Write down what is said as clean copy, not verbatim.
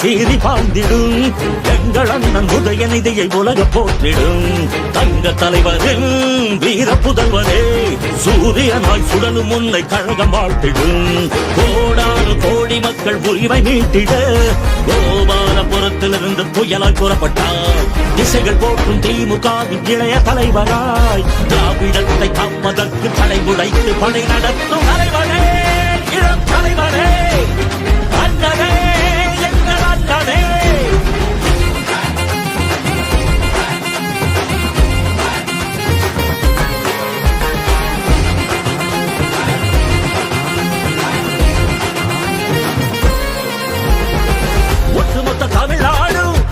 சீறி பாய்ந்திடும் எங்கள் அண்ணன் உதயநிதியை உலக போற்றிடும் தங்க தலைவரின் வீர புதல்வரே சூரியனாய் சுடலும் முன்னை கழகம் வாழ்த்திடும் கோடானு கோடி மக்கள் உரிமை மீட்டிட கோபாலபுரத்திலிருந்து புயலாய் புறப்பட்டார் திசைகள் போற்றும் திமுகவின் இளைய தலைவராய் திராவிடத்தை காப்பதற்கு தடை உடைத்து படை நடத்தும் தலைவரே இளம் தலைவரே